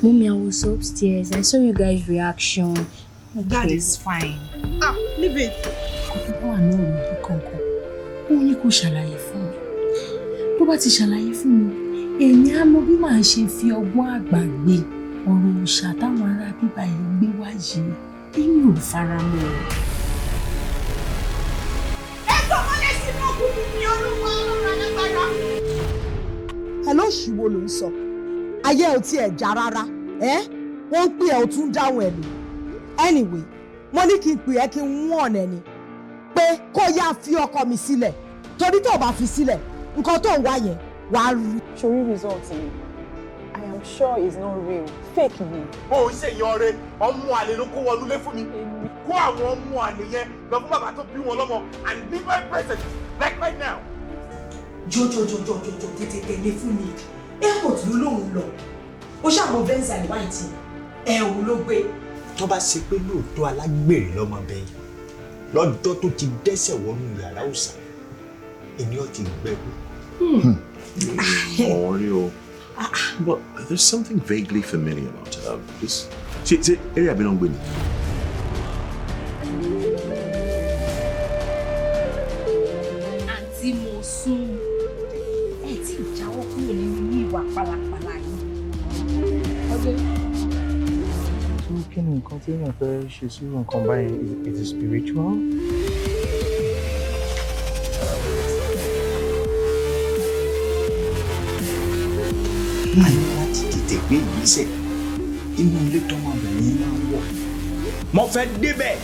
Mommy, I was upstairs. I saw you guys' reaction. That is fine. Leave it. Kò àná òru kankan. Ó ní kó ṣàlàyé fún mi. Tó bá ti ṣàlàyé fún mi, èmi á mọ bí màá ṣe fi ọgbọ́n àgbà gbé ọ̀rọ̀ òòṣà táwọn ará bíbá yìí gbé wá yìí. Èmi ò fara mọ́ ọ. Hello, ṣìwò ló ń sọ. Ayé ò tiẹ̀ já rárá. Wọ́n ń pè ẹ́ ò tún dáhùn ẹ̀ lò. Anyway, mo ní kí n pè ẹ́ kí n wọ̀n ẹ̀ ni pé kó yá fi ọkọ mi sílẹ̀. Torí tó o bá fi sílẹ̀, nǹkan tó ń wá yẹn wàá rí. Ṣorí result yìí, I am sure it's not real, fake ni. Bó o ṣe yan ọ̀rẹ́, ọmọ àlè ló kó wọnúlé fún mi. Kó àwọn ọmọ àlè yẹn lọ fún bàbá tó bí wọn lọ́mọ and be my present like right now. Jọjọ tètè tẹ̀lé fún mi. Airport ló lóun lọ. Ó ṣàmọ̀ Benz and White. Òun ló gbé. Tó bá ṣe pé lóòótọ́ alágbèrè lọ́mọbìnrin lọ́jọ́ tó ti dẹ́sẹ̀ wọnú yàrá òòṣà ènìyàn ti gbẹ́kú. Oreo. But there's something vaguely familiar about her. This, she area been on with me. Àǹtí mo sún. Ẹ tí ì jáwọ́ kúrò nínú ìwà pálapàla yìí. Kí ni nǹkan tí èèyàn fẹ́ ṣe sí nǹkan báyìí? Is it spiritual? A ní láti tètè gbé ìgbésẹ̀ inú ilé tọmọbìnrin máa ń wọ̀. Mo fẹ́ débẹ̀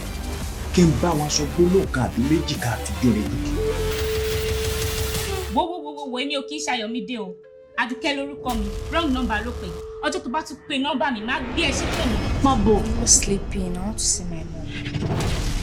kí n bá wọn sọ gbólóhùn kan àbí méjì ká àtijọ́ rẹ̀ dùn. Wo èmi ò kí ń ṣàyọ̀mídé o. Àdùkẹ́ lórúkọ mi, wrong number ló pè. Ọjọ́ tó bá tún pe nọ́mbà mi, má gbé ẹ ṣépè mi. Má bọ̀. I'm sleeping. I want to see my mom.